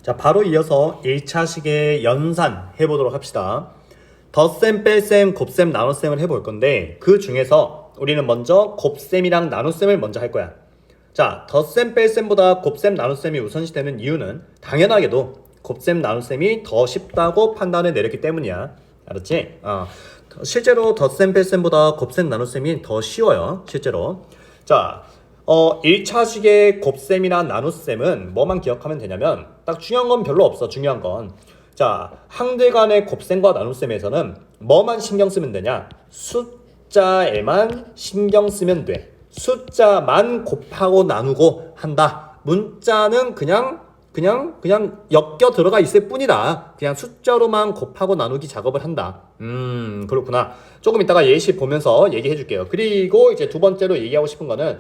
자, 바로 이어서 1차식의 연산 해보도록 합시다. 덧셈, 뺄셈, 곱셈, 나눗셈을 해볼 건데 그 중에서 우리는 먼저 곱셈이랑 나눗셈을 먼저 할 거야. 자, 덧셈, 뺄셈보다 곱셈, 나눗셈이 우선시 되는 이유는 당연하게도 곱셈, 나눗셈이 더 쉽다고 판단을 내렸기 때문이야. 알았지? 실제로 덧셈, 뺄셈보다 곱셈, 나눗셈이 더 쉬워요. 실제로. 자, 1차식의 곱셈이나 나눗셈은 뭐만 기억하면 되냐면 딱 중요한 건 별로 없어. 중요한 건. 자, 항들 간의 곱셈과 나눗셈에서는 뭐만 신경 쓰면 되냐? 숫자에만 신경 쓰면 돼. 숫자만 곱하고 나누고 한다. 문자는 그냥 엮여 들어가 있을 뿐이다. 그냥 숫자로만 곱하고 나누기 작업을 한다. 그렇구나. 조금 이따가 예시 보면서 얘기해 줄게요. 그리고 이제 두 번째로 얘기하고 싶은 거는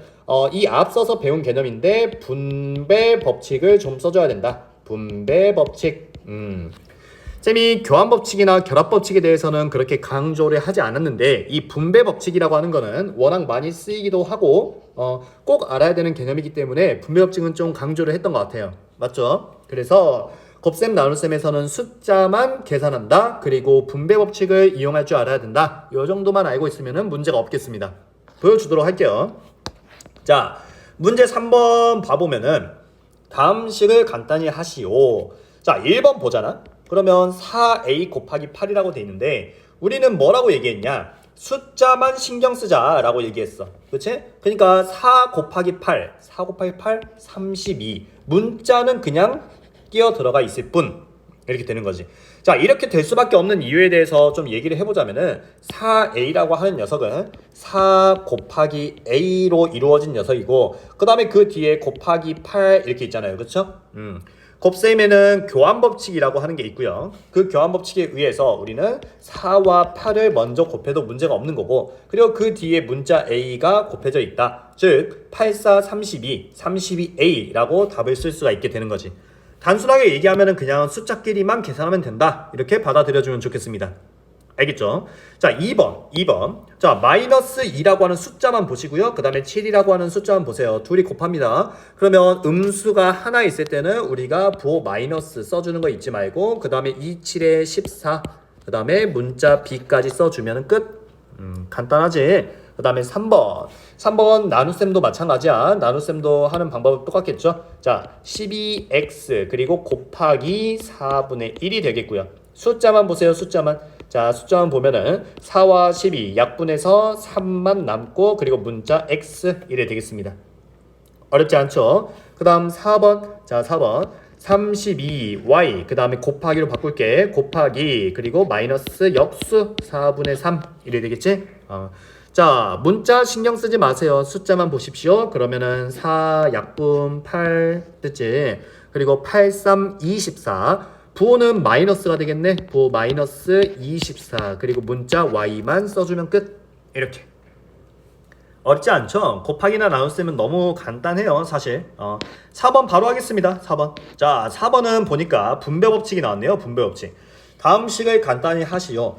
이 앞서서 배운 개념인데 분배 법칙을 좀 써줘야 된다. 분배 법칙. 쌤이 교환 법칙이나 결합 법칙에 대해서는 그렇게 강조를 하지 않았는데 이 분배 법칙이라고 하는 거는 워낙 많이 쓰이기도 하고 꼭 알아야 되는 개념이기 때문에 분배 법칙은 좀 강조를 했던 것 같아요. 맞죠? 그래서 곱셈 나눗셈에서는 숫자만 계산한다. 그리고 분배 법칙을 이용할 줄 알아야 된다. 이 정도만 알고 있으면 문제가 없겠습니다. 보여주도록 할게요. 자, 문제 3번 봐보면은 다음 식을 간단히 하시오. 자, 1번 보잖아. 그러면 4a 곱하기 8이라고 돼 있는데 우리는 뭐라고 얘기했냐? 숫자만 신경 쓰자 라고 얘기했어. 그치? 그러니까 4 곱하기 8 32. 문자는 그냥 끼어 들어가 있을 뿐. 이렇게 되는 거지. 자, 이렇게 될 수밖에 없는 이유에 대해서 좀 얘기를 해보자면은 4a라고 하는 녀석은 4 곱하기 a로 이루어진 녀석이고 그 다음에 그 뒤에 곱하기 8 이렇게 있잖아요. 그쵸? 곱셈에는 교환 법칙이라고 하는 게 있고요. 그 교환 법칙에 의해서 우리는 4와 8을 먼저 곱해도 문제가 없는 거고 그리고 그 뒤에 문자 a가 곱해져 있다. 즉 8, 4, 32, 32a라고 답을 쓸 수가 있게 되는 거지. 단순하게 얘기하면 그냥 숫자끼리만 계산하면 된다. 이렇게 받아들여주면 좋겠습니다. 알겠죠? 자, 2번. 자, 마이너스 2라고 하는 숫자만 보시고요. 그 다음에 7이라고 하는 숫자만 보세요. 둘이 곱합니다. 그러면 음수가 하나 있을 때는 우리가 부호 마이너스 써주는 거 잊지 말고 그 다음에 2, 7에 14, 그 다음에 문자 b까지 써주면 끝. 간단하지? 그 다음에 3번 나눗셈도 마찬가지야. 나눗셈도 하는 방법은 똑같겠죠? 자, 12x 그리고 곱하기 4분의 1이 되겠고요. 숫자만 보세요. 숫자만. 자, 숫자만 보면은 4와 12 약분해서 3만 남고 그리고 문자 x 이래 되겠습니다. 어렵지 않죠? 그 다음 4번. 자, 4번 32y 그 다음에 곱하기로 바꿀게. 곱하기 그리고 마이너스 역수 4분의 3 이래 되겠지? 자, 문자 신경 쓰지 마세요. 숫자만 보십시오. 그러면은 4 약분 8 됐지? 그리고 8, 3, 24 부호는 마이너스가 되겠네. 부호 마이너스 24 그리고 문자 y만 써주면 끝. 이렇게 어렵지 않죠? 곱하기나 나눗셈은 너무 간단해요. 사실 4번 바로 하겠습니다. 4번. 자, 4번은 보니까 분배 법칙이 나왔네요. 분배 법칙. 다음 식을 간단히 하시오.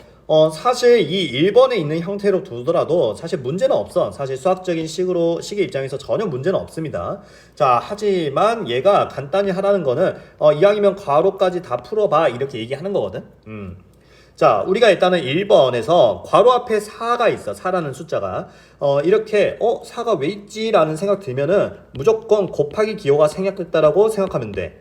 사실 이 1번에 있는 형태로 두더라도 사실 문제는 없어. 사실 수학적인 식의 입장에서 전혀 문제는 없습니다. 자, 하지만 얘가 간단히 하라는 거는 이왕이면 괄호까지 다 풀어봐 이렇게 얘기하는 거거든. 자, 우리가 일단은 1번에서 괄호 앞에 4가 있어. 4라는 숫자가 이렇게 4가 왜 있지? 라는 생각 들면은 무조건 곱하기 기호가 생략됐다라고 생각하면 돼.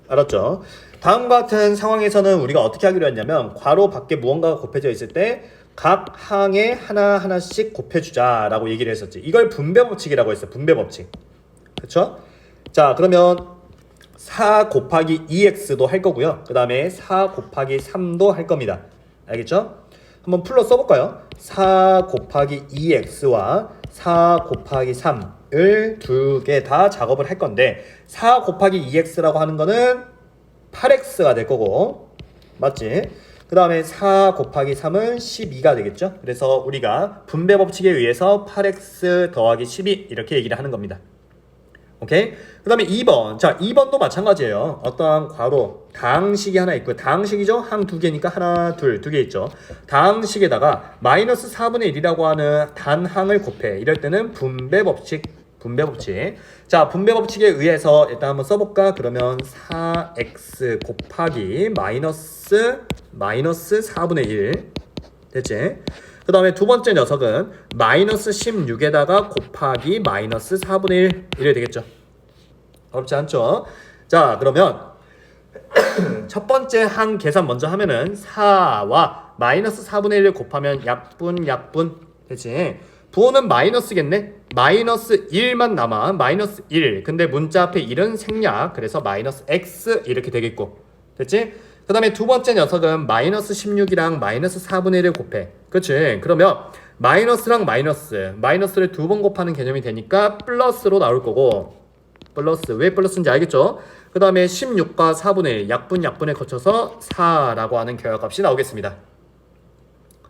알았죠? 다음과 같은 상황에서는 우리가 어떻게 하기로 했냐면 괄호 밖에 무언가가 곱해져 있을 때 각 항에 하나하나씩 곱해주자 라고 얘기를 했었지. 이걸 분배 법칙이라고 했어. 분배 법칙. 그쵸? 자, 그러면 4 곱하기 2x도 할 거고요. 그 다음에 4 곱하기 3도 할 겁니다. 알겠죠? 한번 풀러 써볼까요? 4 곱하기 2x와 4 곱하기 3을 두 개 다 작업을 할 건데 4 곱하기 2x라고 하는 거는 8x가 될 거고 맞지? 그 다음에 4 곱하기 3은 12가 되겠죠? 그래서 우리가 분배 법칙에 의해서 8x 더하기 12 이렇게 얘기를 하는 겁니다. 오케이? 그 다음에 2번. 자, 2번도 마찬가지예요. 어떠한 괄호 다항식이 하나 있고요. 다항식이죠? 항 두 개니까 하나, 둘, 두 개 있죠. 다항식에다가 마이너스 4분의 1이라고 하는 단항을 곱해. 이럴 때는 분배 법칙 분배 법칙. 자, 분배 법칙에 의해서 일단 한번 써볼까? 그러면 4x 곱하기 마이너스 4분의 1 됐지? 그 다음에 두 번째 녀석은 마이너스 16에다가 곱하기 마이너스 4분의 1 이래 되겠죠? 어렵지 않죠? 자, 그러면 첫 번째 항 계산 먼저 하면은 4와 마이너스 4분의 1을 곱하면 약분 되지? 부호는 마이너스겠네? 마이너스 1만 남아. 마이너스 1. 근데 문자 앞에 1은 생략. 그래서 마이너스 x 이렇게 되겠고. 됐지? 그 다음에 두 번째 녀석은 마이너스 16이랑 마이너스 4분의 1을 곱해. 그치? 그러면 마이너스랑 마이너스를 두 번 곱하는 개념이 되니까 플러스로 나올 거고. 플러스. 왜 플러스인지 알겠죠? 그 다음에 16과 4분의 1. 약분에 거쳐서 4라고 하는 결합값이 나오겠습니다.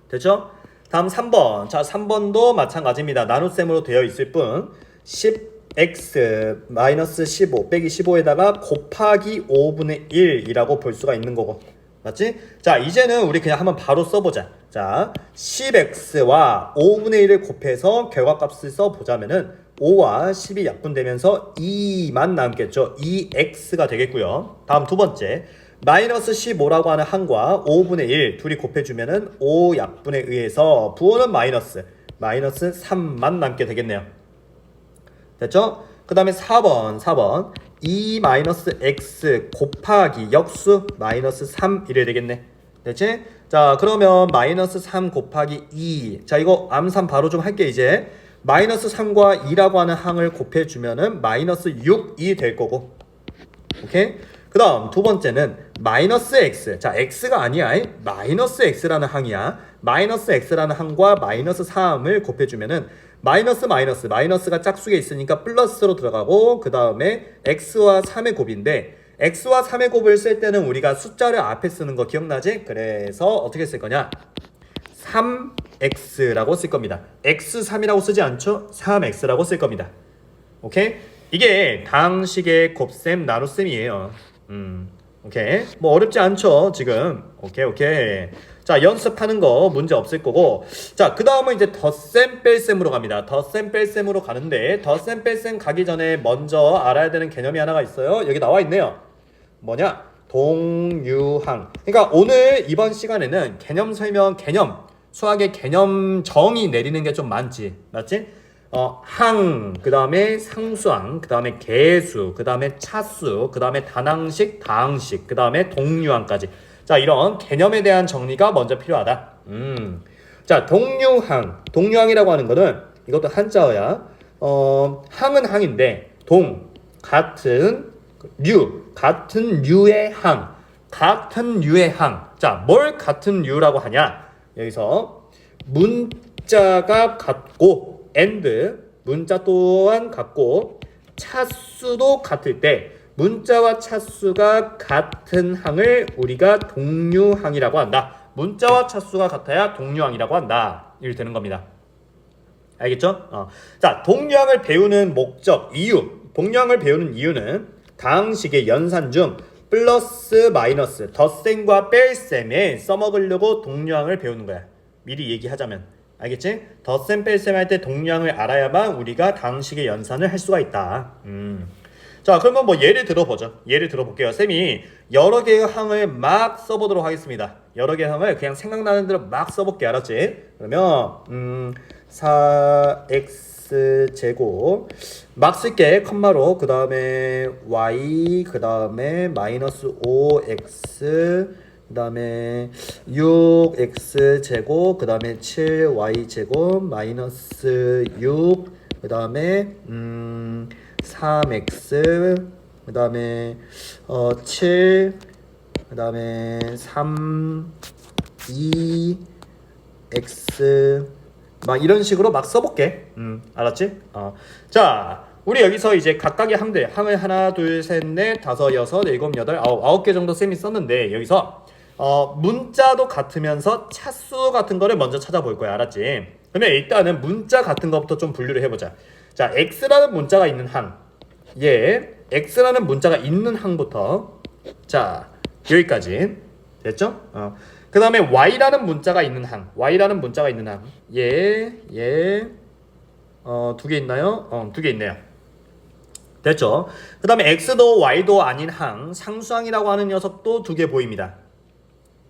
됐죠? 다음 3번. 자, 3번도 마찬가지입니다. 나눗셈으로 되어 있을 뿐 10x 마이너스 15 빼기 15에다가 곱하기 5분의 1이라고 볼 수가 있는 거고. 맞지? 자, 이제는 우리 그냥 한번 바로 써보자. 자, 10x와 5분의 1을 곱해서 결과값을 써보자면은 5와 10이 약분되면서 2만 남겠죠. 2x가 되겠고요. 다음 두 번째. 마이너스 15라고 하는 항과 5분의 1 둘이 곱해주면은 5 약분에 의해서 부호는 마이너스 3만 남게 되겠네요. 됐죠? 그 다음에 4번 2 마이너스 x 곱하기 역수 마이너스 3 이래 되겠네. 됐지? 자, 그러면 마이너스 3 곱하기 2. 자, 이거 암산 바로 좀 할게. 이제 마이너스 3과 2라고 하는 항을 곱해주면은 마이너스 6이 될 거고. 오케이? 그 다음 두 번째는 마이너스 x. 자, x가 아니야. 마이너스 x라는 항이야. 마이너스 x라는 항과 마이너스 3을 곱해주면은 마이너스가 짝수에 있으니까 플러스로 들어가고, 그 다음에 x와 3의 곱인데 x와 3의 곱을 쓸 때는 우리가 숫자를 앞에 쓰는 거 기억나지? 그래서 어떻게 쓸 거냐? 3x라고 쓸 겁니다. x3이라고 쓰지 않죠? 3x라고 쓸 겁니다. 오케이? 이게 다항식의 곱셈 나눗셈이에요. 오케이. 뭐 어렵지 않죠, 지금. 오케이. 자, 연습하는 거 문제 없을 거고. 자, 그 다음은 이제 덧셈 뺄셈으로 갑니다. 덧셈 뺄셈으로 가는데, 덧셈 뺄셈 가기 전에 먼저 알아야 되는 개념이 하나가 있어요. 여기 나와 있네요. 뭐냐? 동유항. 그러니까 오늘 이번 시간에는 개념 설명, 수학의 개념 정의 내리는 게 좀 많지. 맞지? 항, 그 다음에 상수항, 그 다음에 계수, 그 다음에 차수, 그 다음에 단항식, 다항식, 그 다음에 동유항까지. 자, 이런 개념에 대한 정리가 먼저 필요하다. 자, 동유항이라고 하는 거는 이것도 한자어야. 항은 항인데 같은 류의 항. 자, 뭘 같은 류라고 하냐? 여기서 문자가 같고 문자 또한 같고 차수도 같을 때 문자와 차수가 같은 항을 우리가 동유항이라고 한다. 문자와 차수가 같아야 동유항이라고 한다. 이렇게 되는 겁니다. 알겠죠? 자, 동유항을 배우는 동유항을 배우는 이유는 다항식의 연산 중 플러스 마이너스 덧셈과 뺄셈에 써먹으려고 동유항을 배우는 거야. 미리 얘기하자면. 알겠지? 덧셈 뺄셈 할 때 동유항을 알아야만 우리가 다항식의 연산을 할 수가 있다. 자, 그러면 뭐 예를 들어볼게요. 쌤이 여러 개의 항을 막 써보도록 하겠습니다. 여러 개의 항을 그냥 생각나는 대로 막 써볼게. 알았지? 그러면 4x 제곱 막 쓸게. 컴마로. 그 다음에 y, 그 다음에 마이너스 5x, 그 다음에 6x 제곱, 그 다음에 7y 제곱, 마이너스 6, 그 다음에 3x, 그 다음에 7, 그 다음에 3, 2x 막 이런 식으로 막 써볼게. 알았지? 자, 우리 여기서 이제 각각의 항을 하나, 둘, 셋, 넷, 다섯, 여섯, 일곱, 여덟, 아홉 개 정도 쌤이 썼는데 여기서 문자도 같으면서 차수 같은 거를 먼저 찾아볼 거야. 알았지? 그러면 일단은 문자 같은 것부터 좀 분류를 해보자. 자, x라는 문자가 있는 항. x라는 문자가 있는 항부터. 자, 여기까지. 됐죠? 그 다음에 y라는 문자가 있는 항. 두 개 있나요? 두 개 있네요. 됐죠? 그 다음에 x도 y도 아닌 항, 상수항이라고 하는 녀석도 두 개 보입니다.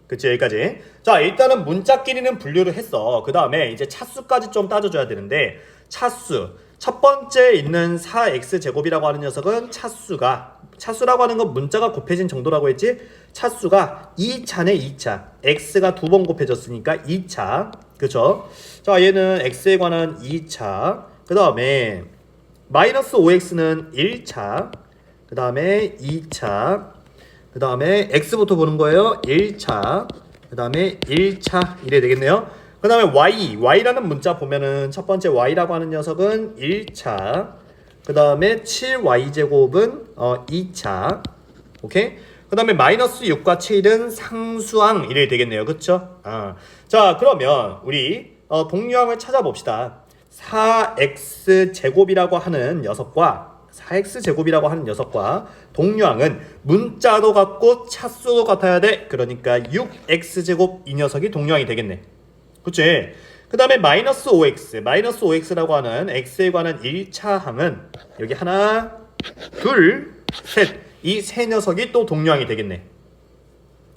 그치, 여기까지. 자, 일단은 문자끼리는 분류를 했어. 그 다음에 이제 차수까지 좀 따져줘야 되는데, 차수. 첫 번째 있는 4x제곱이라고 하는 녀석은 차수라고 하는 건 문자가 곱해진 정도라고 했지? 차수가 2차네, 2차. x가 두 번 곱해졌으니까 2차. 그쵸? 자, 얘는 x에 관한 2차. 그 다음에 마이너스 5x는 1차. 그 다음에 2차. 그 다음에 x부터 보는 거예요. 1차. 그 다음에 1차. 이래 되겠네요. 그 다음에 y라는 문자 보면은 첫 번째 y라고 하는 녀석은 1차. 그 다음에 7y제곱은 2차. 오케이? 그 다음에 마이너스 6과 7은 상수항. 이래 되겠네요. 그쵸? 자, 그러면 우리 동류항을 찾아봅시다. 4x제곱이라고 하는 녀석과 4x제곱이라고 하는 녀석과 동류항은 문자도 같고 차수도 같아야 돼. 그러니까 6x제곱 이 녀석이 동류항이 되겠네. 그치? 그 다음에 마이너스 5x라고 하는 x에 관한 1차 항은 여기 하나, 둘, 셋. 이 세 녀석이 또 동류항이 되겠네.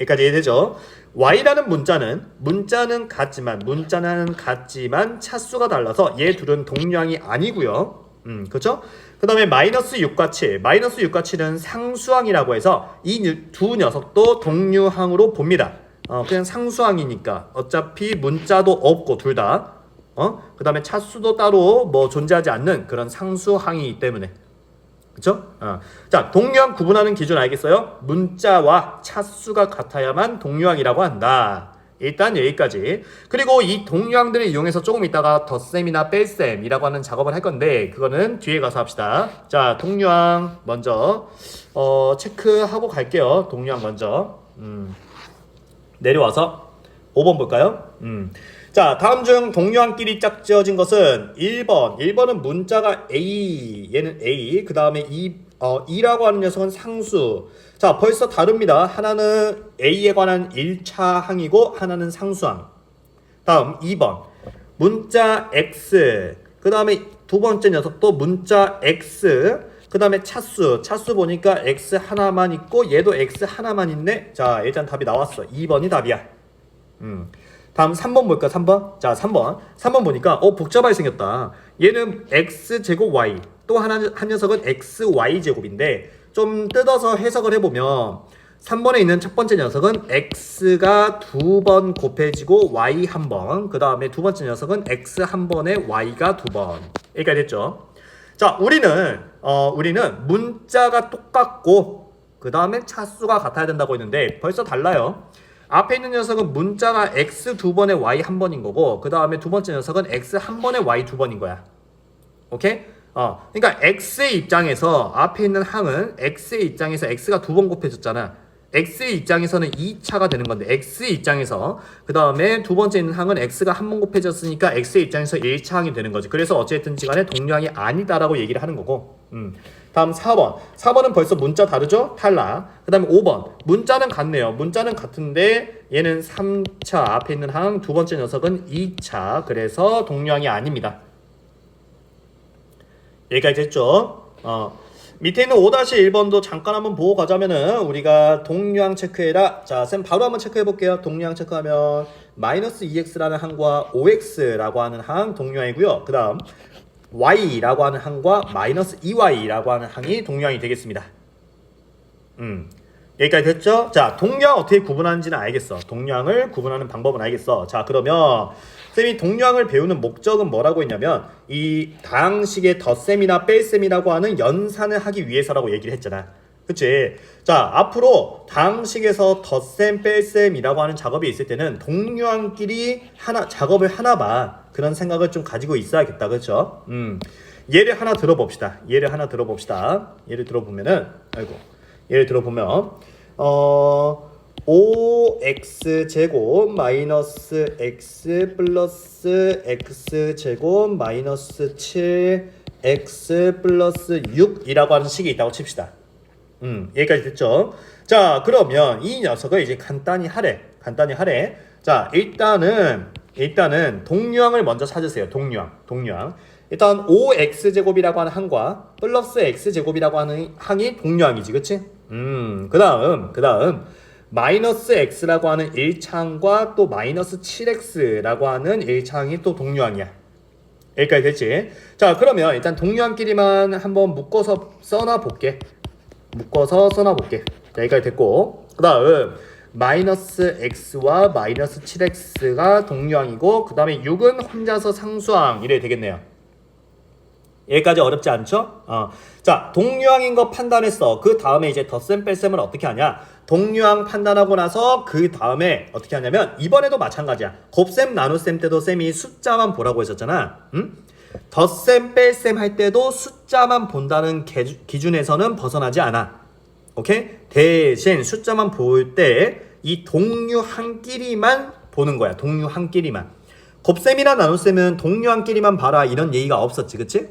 여기까지 이해되죠? y라는 문자는 같지만 차수가 달라서 얘 둘은 동류항이 아니고요. 그렇죠? 그 다음에 마이너스 6과 7은 상수항이라고 해서 이 두 녀석도 동류항으로 봅니다. 그냥 상수항이니까 어차피 문자도 없고 둘 다. 그 다음에 차수도 따로 뭐 존재하지 않는 그런 상수항이기 때문에. 그쵸? 자, 동류항 구분하는 기준 알겠어요? 문자와 차수가 같아야만 동류항이라고 한다. 일단 여기까지. 그리고 이 동류항들을 이용해서 조금 있다가 덧셈이나 뺄셈이라고 하는 작업을 할 건데 그거는 뒤에 가서 합시다. 자, 동류항 먼저 체크하고 갈게요. 동류항 먼저. 내려와서 5번 볼까요? 자, 다음 중 동류항끼리 짝지어진 것은 1번은 문자가 A, 얘는 A, 그 다음에 2라고 하는 녀석은 상수. 자, 벌써 다릅니다. 하나는 A에 관한 1차 항이고 하나는 상수항. 다음 2번 문자 X, 그 다음에 두 번째 녀석도 문자 X, 그 다음에 차수 보니까 X 하나만 있고 얘도 X 하나만 있네. 자, 일단 답이 나왔어. 2번이 답이야. 다음 3번 볼까? 3번? 자, 3번 보니까 복잡하게 생겼다. 얘는 x제곱 y, 또 한 녀석은 xy제곱인데 좀 뜯어서 해석을 해보면 3번에 있는 첫 번째 녀석은 x가 두 번 곱해지고 y 한 번, 그 다음에 두 번째 녀석은 x 한 번에 y가 두 번. 여기까지 됐죠? 자, 우리는 문자가 똑같고 그 다음에 차수가 같아야 된다고 했는데 벌써 달라요. 앞에 있는 녀석은 문자가 x 두 번에 y 한 번인 거고 그 다음에 두 번째 녀석은 x 한 번에 y 두 번인 거야. 오케이? 그러니까 x의 입장에서 앞에 있는 항은 x의 입장에서 x가 두 번 곱해졌잖아. x의 입장에서는 2차가 되는 건데 x의 입장에서 그 다음에 두 번째 있는 항은 x가 한 번 곱해졌으니까 x의 입장에서 1차 항이 되는 거지. 그래서 어쨌든지 간에 동류항이 아니다라고 얘기를 하는 거고. 다음 4번은 벌써 문자 다르죠? 탈락. 그 다음에 5번 문자는 같네요. 문자는 같은데 얘는 3차 앞에 있는 항, 두 번째 녀석은 2차. 그래서 동류항이 아닙니다. 여기까지 됐죠? 밑에 있는 5-1번도 잠깐 한번 보고 가자면은 우리가 동류항 체크해라. 자, 쌤 바로 한번 체크해 볼게요. 동류항 체크하면 마이너스 2x라는 항과 5x라고 하는 항 동류항이고요. 그 다음 y라고 하는 항과 마이너스 2y라고 하는 항이 동류항이 되겠습니다. 여기까지 됐죠? 자, 동류항 어떻게 구분하는지는 알겠어. 동류항을 구분하는 방법은 알겠어. 자, 그러면 쌤이 동류항을 배우는 목적은 뭐라고 했냐면 이 다항식의 덧셈이나 뺄셈이라고 하는 연산을 하기 위해서라고 얘기를 했잖아. 그치? 자, 앞으로 다항식에서 덧셈, 뺄셈이라고 하는 작업이 있을 때는 동류항끼리 작업을 하나 봐. 그런 생각을 좀 가지고 있어야겠다. 그렇죠? 예를 하나 들어봅시다. 예를 들어보면 5x제곱 마이너스 x 플러스 x제곱 마이너스 7x 플러스 6이라고 하는 식이 있다고 칩시다. 여기까지 됐죠? 자, 그러면 이 녀석을 이제 간단히 하래. 자, 일단은 동류항을 먼저 찾으세요. 동류항. 일단 5x제곱이라고 하는 항과 플러스 x제곱이라고 하는 항이 동류항이지, 그치? 그 다음 마이너스 x라고 하는 1차항과 또 마이너스 7x라고 하는 1차항이 또 동류항이야. 여기까지 됐지? 자, 그러면 일단 동류항끼리만 한번 묶어서 써놔볼게. 자, 여기까지 됐고, 그 다음 마이너스 x와 마이너스 7x가 동류항이고, 그 다음에 6은 혼자서 상수항 이래 되겠네요. 여기까지 어렵지 않죠? 자, 동류항인 거 판단했어. 그 다음에 이제 덧셈 뺄셈을 어떻게 하냐? 동류항 판단하고 나서 그 다음에 어떻게 하냐면 이번에도 마찬가지야. 곱셈 나눗셈 때도 쌤이 숫자만 보라고 했었잖아. 덧셈 뺄셈 할 때도 숫자만 본다는 기준에서는 벗어나지 않아. 오케이? 대신 숫자만 볼 때 이 동류항끼리만 보는 거야. 동류항끼리만. 곱셈이나 나눗셈은 동류항끼리만 봐라 이런 얘기가 없었지, 그치?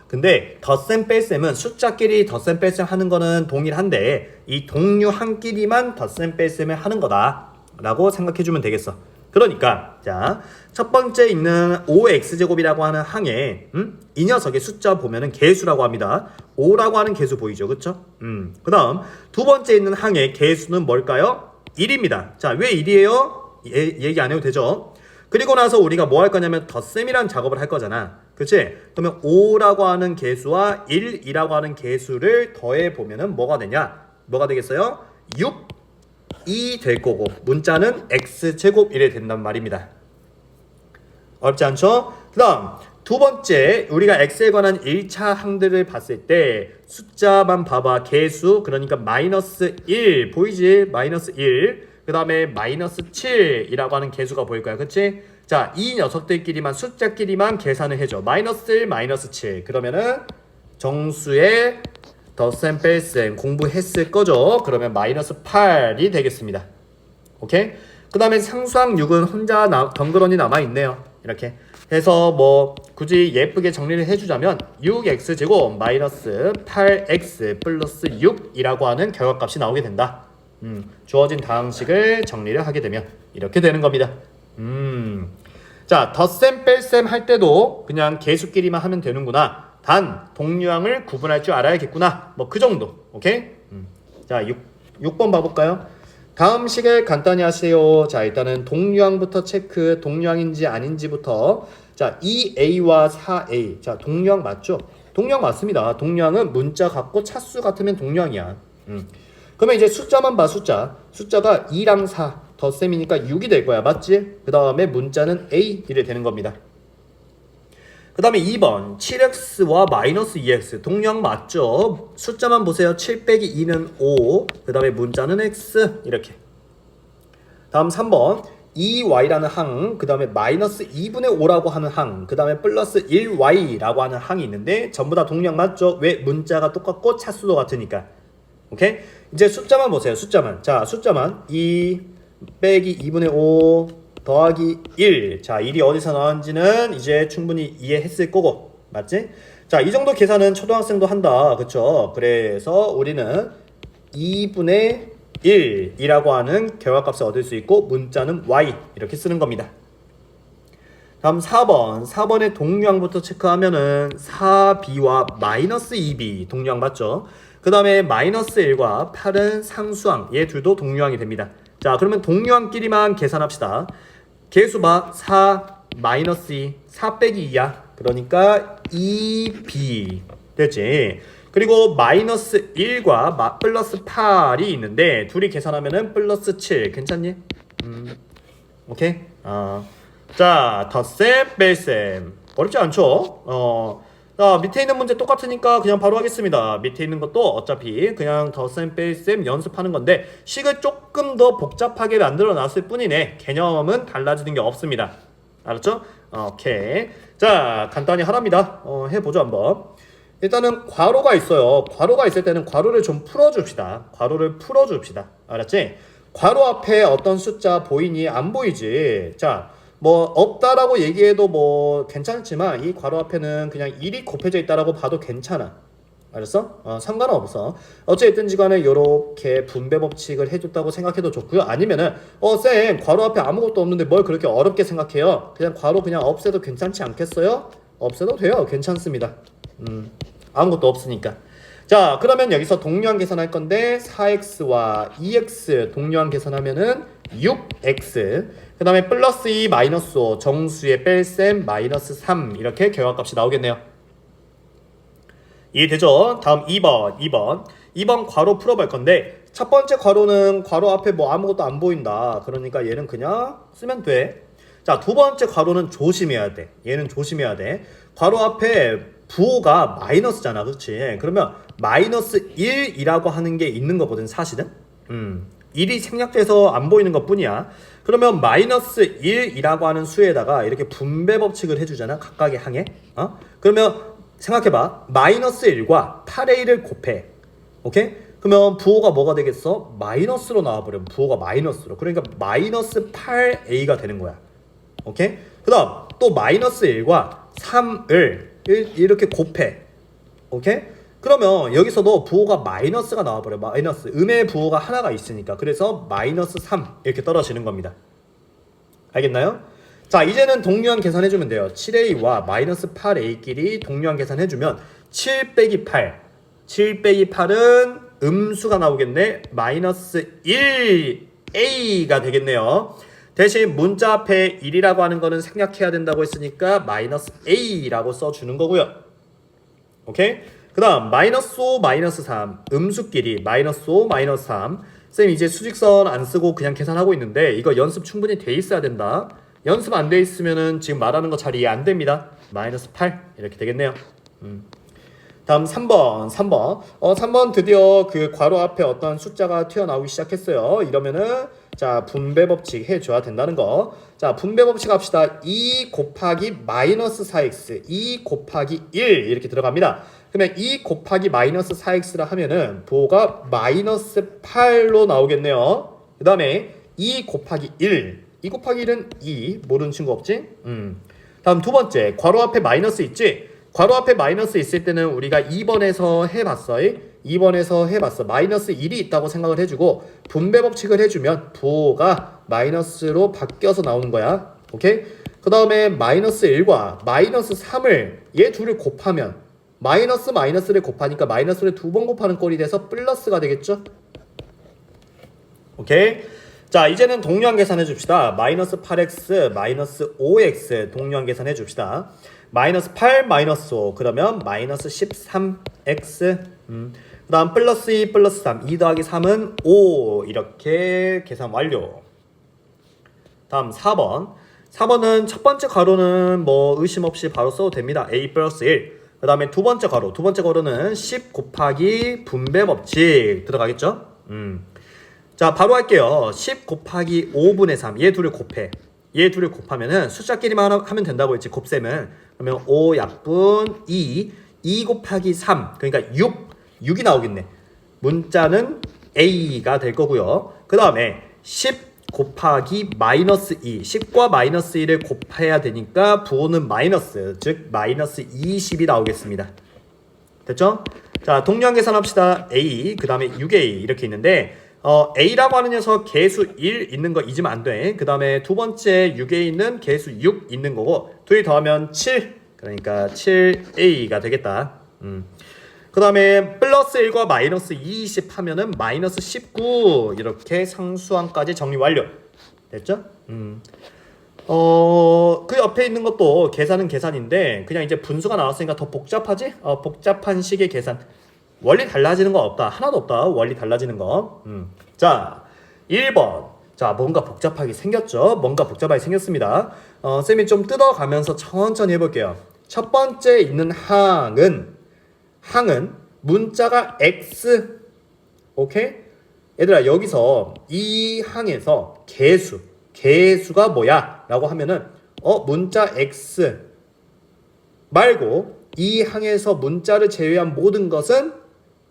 근데 덧셈 뺄셈은 숫자끼리 덧셈 뺄셈 하는 거는 동일한데 이 동류항끼리만 덧셈 뺄셈을 하는 거다 라고 생각해주면 되겠어. 그러니까 자, 첫 번째 있는 5x제곱이라고 하는 항에 이 녀석의 숫자 보면은 개수라고 합니다. 5라고 하는 개수 보이죠, 그쵸? 그 다음 두 번째 있는 항의 개수는 뭘까요? 1입니다. 자, 왜 1이에요? 얘기 안 해도 되죠? 그리고 나서 우리가 뭐 할 거냐면 덧셈이라는 작업을 할 거잖아. 그치? 그러면 5라고 하는 개수와 1이라고 하는 개수를 더해 보면은 뭐가 되냐? 뭐가 되겠어요? 6이 될 거고 문자는 x제곱 이래 된단 말입니다. 어렵지 않죠? 그 다음 두 번째 우리가 x에 관한 1차 항들을 봤을 때 숫자만 봐봐. 개수 그러니까 마이너스 1 보이지? 마이너스 1 그 다음에 마이너스 7이라고 하는 개수가 보일 거야. 그치? 자, 이 녀석들끼리만 숫자끼리만 계산을 해줘. 마이너스 1, 마이너스 7 그러면은 정수의 덧셈 뺄셈 공부했을 거죠. 그러면 마이너스 8이 되겠습니다. 오케이? 그 다음에 상수항 6은 혼자 덩그러니 남아있네요. 이렇게 해서 뭐 굳이 예쁘게 정리를 해주자면 6x제곱 마이너스 8x 플러스 6이라고 하는 결과값이 나오게 된다. 주어진 다항식을 정리를 하게 되면 이렇게 되는 겁니다. 자, 덧셈 뺄셈 할 때도 그냥 개수끼리만 하면 되는구나. 단 동류항을 구분할 줄 알아야겠구나. 뭐 그 정도. 오케이? 자, 6번 봐볼까요? 다음 식을 간단히 하세요. 자, 일단은 동류항부터 체크. 동류항인지 아닌지부터. 자, 2a와 4a. 자, 동류항 맞죠? 동류항 맞습니다. 동류항은 문자 같고 차수 같으면 동류항이야. 그러면 이제 숫자만 봐. 숫자가 2랑 4 덧셈이니까 6이 될 거야. 맞지? 그 다음에 문자는 a 이래 되는 겁니다. 그 다음에 2번 7x와 마이너스 2x 동류항 맞죠? 숫자만 보세요. 7 빼기 2는 5 그 다음에 문자는 x 이렇게. 다음 3번 2y라는 항 그 다음에 마이너스 2분의 5라고 하는 항 그 다음에 플러스 1y라고 하는 항이 있는데 전부 다 동류항 맞죠? 왜? 문자가 똑같고 차수도 같으니까. 오케이? 이제 숫자만 보세요. 자, 숫자만 2 빼기 2분의 5 더하기 1. 자, 1이 어디서 나왔는지는 이제 충분히 이해했을 거고. 맞지? 자, 이 정도 계산은 초등학생도 한다. 그쵸? 그래서 우리는 2분의 1이라고 하는 결과값을 얻을 수 있고 문자는 y 이렇게 쓰는 겁니다. 다음 4번의 동류항부터 체크하면은 4b와 마이너스 2b 동류항 맞죠? 그 다음에 마이너스 1과 8은 상수항 얘 둘도 동류항이 됩니다. 자, 그러면 동류항끼리만 계산합시다. 개수 봐. 4 마이너스 2 4 빼기 2야. 그러니까 2b 됐지? 그리고 마이너스 1과 플러스 8이 있는데 둘이 계산하면은 플러스 7 괜찮니? 오케이? 자, 덧셈 뺄셈 어렵지 않죠? 자, 밑에 있는 문제 똑같으니까 그냥 바로 하겠습니다. 밑에 있는 것도 어차피 그냥 덧셈 뺄셈 연습하는 건데 식을 조금 더 복잡하게 만들어 놨을 뿐이네. 개념은 달라지는 게 없습니다. 알았죠? 오케이. 자, 간단히 하랍니다. 해보죠 한번. 일단은 괄호가 있어요. 괄호가 있을 때는 괄호를 좀 풀어줍시다. 알았지? 괄호 앞에 어떤 숫자 보이니? 안 보이지? 자, 뭐 없다라고 얘기해도 뭐 괜찮지만 이 괄호 앞에는 그냥 1이 곱해져 있다라고 봐도 괜찮아. 알았어? 상관은 없어. 어쨌든지 간에 요렇게 분배 법칙을 해줬다고 생각해도 좋고요. 아니면은 쌤 괄호 앞에 아무것도 없는데 뭘 그렇게 어렵게 생각해요? 그냥 괄호 그냥 없애도 괜찮지 않겠어요? 없애도 돼요. 괜찮습니다. 아무것도 없으니까. 자, 그러면 여기서 동류한 계산할 건데 4x와 2x 동류한 계산하면은 6x, 그 다음에 플러스 2 마이너스 5 정수의 뺄셈 마이너스 3 이렇게 결과값이 나오겠네요. 이해되죠? 다음 2번 괄호 풀어볼 건데 첫 번째 괄호는 괄호 앞에 뭐 아무것도 안 보인다. 그러니까 얘는 그냥 쓰면 돼. 자, 두 번째 괄호는 조심해야 돼. 얘는 조심해야 돼. 괄호 앞에 부호가 마이너스잖아. 그렇지? 그러면 마이너스 1이라고 하는 게 있는 거거든 사실은. 1이 생략돼서 안 보이는 것 뿐이야. 그러면 마이너스 1이라고 하는 수에다가 이렇게 분배 법칙을 해주잖아. 각각의 항에. 그러면 생각해봐. 마이너스 1과 8의 1을 곱해. 오케이? 그러면 부호가 뭐가 되겠어? 마이너스로 나와버려. 부호가 마이너스로. 그러니까 마이너스 8a가 되는 거야. 오케이? 그 다음 또 마이너스 1과 3을 이렇게 곱해. 오케이? 그러면 여기서도 부호가 마이너스가 나와버려. 마이너스. 음의 부호가 하나가 있으니까. 그래서 마이너스 3 이렇게 떨어지는 겁니다. 알겠나요? 자, 이제는 동류한 계산해주면 돼요. 7a와 마이너스 8a끼리 동류한 계산해주면 7 빼기 8. 7 빼기 8은 음수가 나오겠네. 마이너스 1a가 되겠네요. 대신 문자 앞에 1이라고 하는 거는 생략해야 된다고 했으니까 마이너스 a라고 써주는 거고요. 오케이? 그 다음 마이너스 5, 마이너스 3 음수끼리 마이너스 5, 마이너스 3 쌤 이제 수직선 안 쓰고 그냥 계산하고 있는데 이거 연습 충분히 돼 있어야 된다. 연습 안 돼 있으면은 지금 말하는 거 잘 이해 안 됩니다. 마이너스 8 이렇게 되겠네요. 다음 3번 드디어 그 괄호 앞에 어떤 숫자가 튀어나오기 시작했어요. 이러면은 자 분배 법칙 해줘야 된다는 거. 자 분배 법칙 합시다. 2 곱하기 마이너스 4x 2 곱하기 1 이렇게 들어갑니다. 그러면 2 곱하기 마이너스 4x라 하면은 부호가 마이너스 8로 나오겠네요. 그 다음에 2 곱하기 1 2 곱하기 1은 2 모르는 친구 없지? 다음 두 번째 괄호 앞에 마이너스 있지? 괄호 앞에 마이너스 있을 때는 우리가 2번에서 해봤어. 2번에서 해봤어. 마이너스 1이 있다고 생각을 해주고 분배 법칙을 해주면 부호가 마이너스로 바뀌어서 나오는 거야. 오케이? 그 다음에 마이너스 1과 마이너스 3을 얘 둘을 곱하면 마이너스를 곱하니까 마이너스를 두 번 곱하는 꼴이 돼서 플러스가 되겠죠? 오케이? 자 이제는 동류한 계산해 줍시다. 마이너스 8x 마이너스 5x 동류한 계산해 줍시다. 마이너스 8 마이너스 5 그러면 마이너스 13x 그 다음 플러스 2 플러스 3 2 더하기 3은 5 이렇게 계산 완료. 다음 4번은 첫 번째 괄호는 뭐 의심 없이 바로 써도 됩니다. a 플러스 1 그 다음에 두 번째 괄호는 10 곱하기 분배 법칙 들어가겠죠? 자 바로 할게요. 10 곱하기 5분의 3 얘 둘을 곱해. 얘 둘을 곱하면은 숫자끼리만 하면 된다고 했지 곱셈은. 그러면 5 약분 2 곱하기 3 그러니까 6이 나오겠네. 문자는 a가 될 거고요. 그 다음에 10 곱하기 마이너스 2 10과 마이너스 1을 곱해야 되니까 부호는 마이너스 즉 마이너스 20이 나오겠습니다. 됐죠? 자 동류한 계산합시다. a 그 다음에 6a 이렇게 있는데 a라고 하는 녀석 개수 1 있는 거 잊으면 안 돼. 그 다음에 두 번째 6a는 개수 6 있는 거고 둘이 더하면 7 그러니까 7a가 되겠다. 그 다음에 플러스 1과 마이너스 20 하면은 마이너스 19 이렇게 상수항까지 정리 완료. 됐죠? 그 옆에 있는 것도 계산은 계산인데 그냥 이제 분수가 나왔으니까 더 복잡하지? 복잡한 식의 계산. 원리 달라지는 거 없다. 하나도 없다. 원리 달라지는 거. 자, 1번. 자, 뭔가 복잡하게 생겼죠? 뭔가 복잡하게 생겼습니다. 쌤이 좀 뜯어가면서 천천히 해볼게요. 첫 번째 있는 항은 문자가 x. 오케이? 얘들아, 여기서 이 항에서 개수가 뭐야? 라고 하면은, 문자 x 말고 이 항에서 문자를 제외한 모든 것은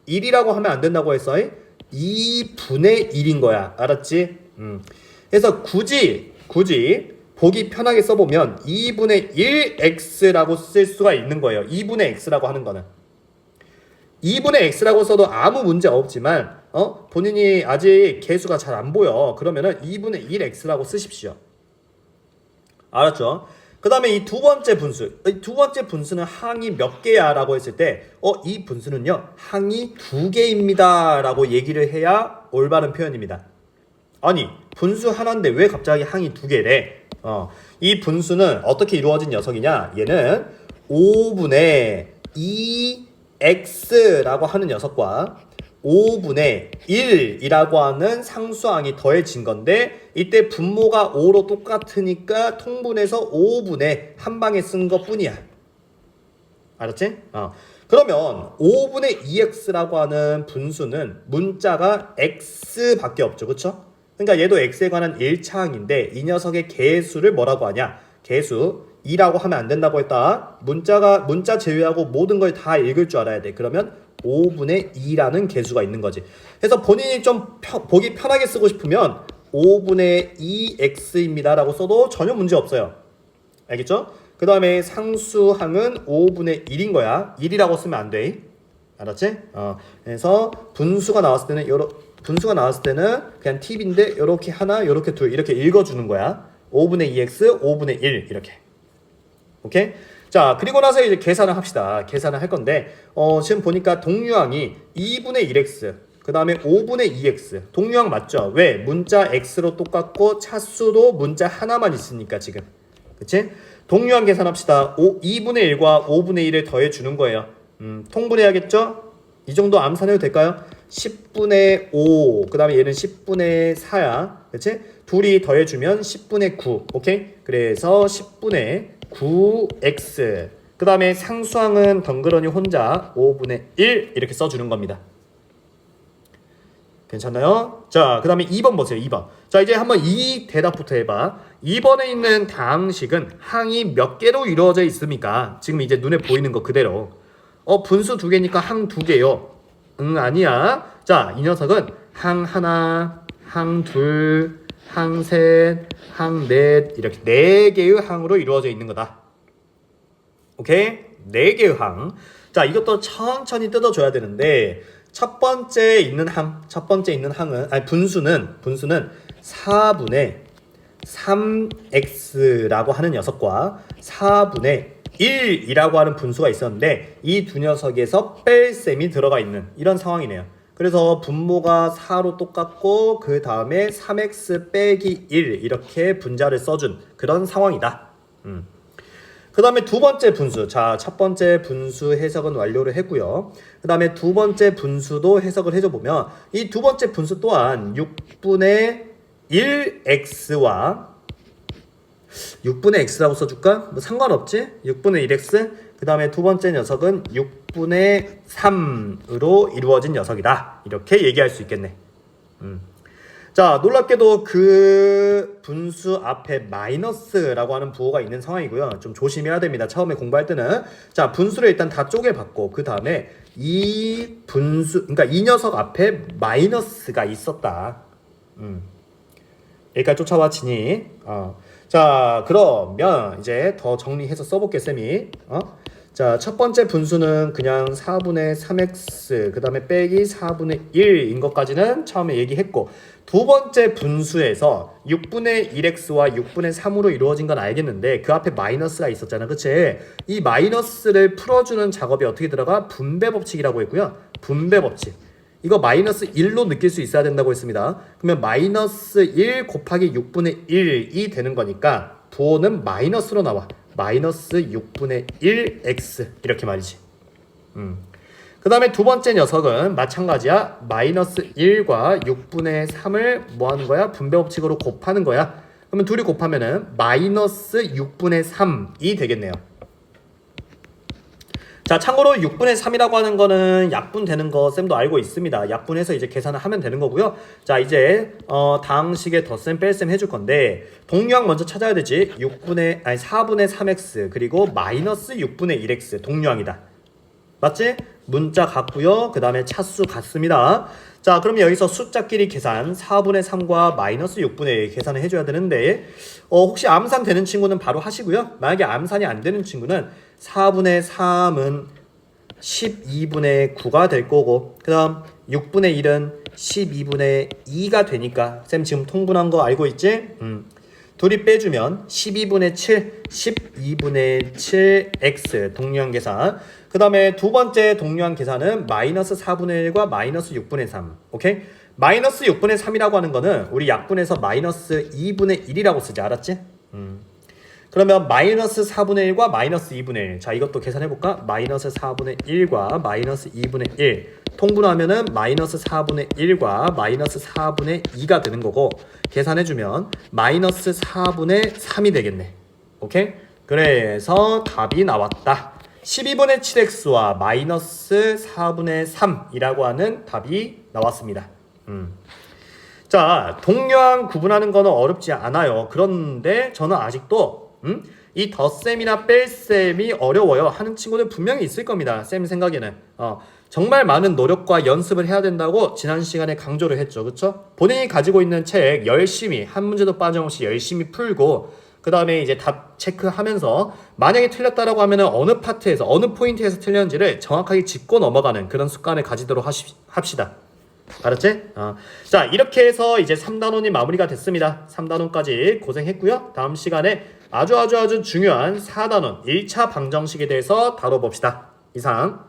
1이라고 하면 안 된다고 했어. 2분의 1인 거야. 알았지? 그래서 굳이 보기 편하게 써보면 2분의 1x라고 쓸 수가 있는 거예요. 2분의 x라고 하는 거는. 2분의 x라고 써도 아무 문제 없지만 본인이 아직 개수가 잘 안 보여. 그러면은 2분의 1x라고 쓰십시오. 알았죠? 그 다음에 이 두 번째 분수, 이 두 번째 분수는 항이 몇 개야 라고 했을 때 이 분수는요 항이 2개입니다 라고 얘기를 해야 올바른 표현입니다. 아니 분수 하나인데 왜 갑자기 항이 2개래? 이 분수는 어떻게 이루어진 녀석이냐, 얘는 5분의 2x라고 하는 녀석과 5분의 1이라고 하는 상수항이 더해진 건데, 이때 분모가 5로 똑같으니까 통분해서 5분의 한 방에 쓴 것 뿐이야. 알았지? 그러면 5분의 2x라고 하는 분수는 문자가 x밖에 없죠. 그쵸? 그러니까 얘도 x에 관한 1차항인데 이 녀석의 개수를 뭐라고 하냐? 개수 2라고 하면 안 된다고 했다. 문자 제외하고 모든 걸 다 읽을 줄 알아야 돼. 그러면 5분의 2라는 개수가 있는 거지. 그래서 본인이 좀 보기 편하게 쓰고 싶으면 5분의 2x입니다 라고 써도 전혀 문제 없어요. 알겠죠? 그 다음에 상수항은 5분의 1인 거야. 1이라고 쓰면 안 돼. 알았지? 그래서 분수가 나왔을 때는 그냥 팁인데 이렇게 하나, 이렇게 둘 이렇게 읽어주는 거야. 5분의 2x, 5분의 1 이렇게. 오케이? 자, 그리고 나서 이제 계산을 합시다. 계산을 할 건데 지금 보니까 동류항이 2분의 1x, 그 다음에 5분의 2x. 동류항 맞죠? 왜? 문자 x로 똑같고 차수도 문자 하나만 있으니까 지금. 그치? 동류항 계산합시다. 2분의 1과 5분의 1을 더해주는 거예요. 통분해야겠죠? 이 정도 암산해도 될까요? 10분의 5, 그 다음에 얘는 10분의 4야. 그치? 둘이 더해주면 10분의 9. 오케이? 그래서 10분의 9x. 그 다음에 상수항은 덩그러니 혼자 5분의 1 이렇게 써주는 겁니다. 괜찮나요? 자, 그 다음에 2번 보세요. 2번. 자, 이제 한번 이 대답부터 해봐. 2번에 있는 다항식은 항이 몇 개로 이루어져 있습니까? 지금 이제 눈에 보이는 거 그대로. 분수 2개니까 항 2개요. 아니야. 자, 이 녀석은 항 하나, 항 둘, 항 셋, 항 넷 이렇게 4개의 항으로 이루어져 있는 거다. 오케이? 4개의 항. 자, 이것도 천천히 뜯어줘야 되는데 첫 번째 있는 항은 분수는 4분의 3x라고 하는 녀석과 4분의 1이라고 하는 분수가 있었는데 이 두 녀석에서 뺄셈이 들어가 있는 이런 상황이네요. 그래서 분모가 4로 똑같고 그 다음에 3x 빼기 1 이렇게 분자를 써준 그런 상황이다. 그 다음에 두 번째 분수. 자, 첫 번째 분수 해석은 완료를 했고요. 그 다음에 두 번째 분수도 해석을 해줘보면 이 두 번째 분수 또한 6분의 1x와 6분의 x라고 써줄까? 뭐 상관없지? 6분의 1x. 그 다음에 두 번째 녀석은 6분의 3으로 이루어진 녀석이다. 이렇게 얘기할 수 있겠네. 자, 놀랍게도 그 분수 앞에 마이너스라고 하는 부호가 있는 상황이고요. 좀 조심해야 됩니다. 처음에 공부할 때는. 자, 분수를 일단 다 쪼개봤고 그 다음에 이 분수, 그러니까 이 녀석 앞에 마이너스가 있었다. 여기까지 쫓아와 치니. 자, 그러면 이제 더 정리해서 써볼게, 쌤이. 자, 첫 번째 분수는 그냥 4분의 3x 그 다음에 빼기 4분의 1인 것까지는 처음에 얘기했고, 두 번째 분수에서 6분의 1x와 6분의 3으로 이루어진 건 알겠는데 그 앞에 마이너스가 있었잖아. 그치? 이 마이너스를 풀어주는 작업이 어떻게 들어가? 분배 법칙이라고 했고요. 분배 법칙. 이거 마이너스 1로 느낄 수 있어야 된다고 했습니다. 그러면 마이너스 1 곱하기 6분의 1이 되는 거니까 부호는 마이너스로 나와. 마이너스 6분의 1x 이렇게 말이지. 그 다음에 두 번째 녀석은 마찬가지야. 마이너스 1과 6분의 3을 뭐 하는 거야? 분배 법칙으로 곱하는 거야. 그러면 둘이 곱하면은 마이너스 6분의 3이 되겠네요. 자, 참고로 6분의 3이라고 하는 거는 약분되는 거 쌤도 알고 있습니다. 약분해서 이제 계산을 하면 되는 거고요. 자, 이제 다항식에 덧셈 뺄셈 해줄 건데 동류항 먼저 찾아야 되지. 4분의 3x 그리고 마이너스 6분의 1x 동류항이다. 맞지? 문자 같고요. 그 다음에 차수 같습니다. 자, 그러면 여기서 숫자끼리 계산 4분의 3과 마이너스 6분의 1 계산을 해줘야 되는데 혹시 암산 되는 친구는 바로 하시고요. 만약에 암산이 안 되는 친구는 4분의 3은 12분의 9가 될 거고 그 다음 6분의 1은 12분의 2가 되니까 쌤 지금 통분한 거 알고 있지? 둘이 빼주면 12분의 7, 12분의 7x 동류한 계산. 그 다음에 두 번째 동류한 계산은 마이너스 4분의 1과 마이너스 6분의 3. 오케이? 마이너스 6분의 3이라고 하는 거는 우리 약분해서 마이너스 2분의 1이라고 쓰지. 알았지? 그러면 마이너스 4분의 1과 마이너스 2분의 1. 자, 이것도 계산해볼까? 마이너스 4분의 1과 마이너스 2분의 1. 통분하면은 마이너스 4분의 1과 마이너스 4분의 2가 되는 거고, 계산해주면 마이너스 4분의 3이 되겠네. 오케이? 그래서 답이 나왔다. 12분의 7x와 마이너스 4분의 3이라고 하는 답이 나왔습니다. 자, 동류항 구분하는 거는 어렵지 않아요. 그런데 저는 아직도 이 덧셈이나 뺄셈이 어려워요 하는 친구들 분명히 있을 겁니다. 쌤 생각에는 정말 많은 노력과 연습을 해야 된다고 지난 시간에 강조를 했죠. 그쵸? 본인이 가지고 있는 책 열심히 한 문제도 빠짐없이 열심히 풀고 그 다음에 이제 답 체크하면서 만약에 틀렸다라고 하면은 어느 파트에서 어느 포인트에서 틀렸는지를 정확하게 짚고 넘어가는 그런 습관을 가지도록 합시다. 알았지? 자, 이렇게 해서 이제 3단원이 마무리가 됐습니다. 3단원까지 고생했고요. 다음 시간에 아주 중요한 4단원 1차 방정식에 대해서 다뤄봅시다. 이상.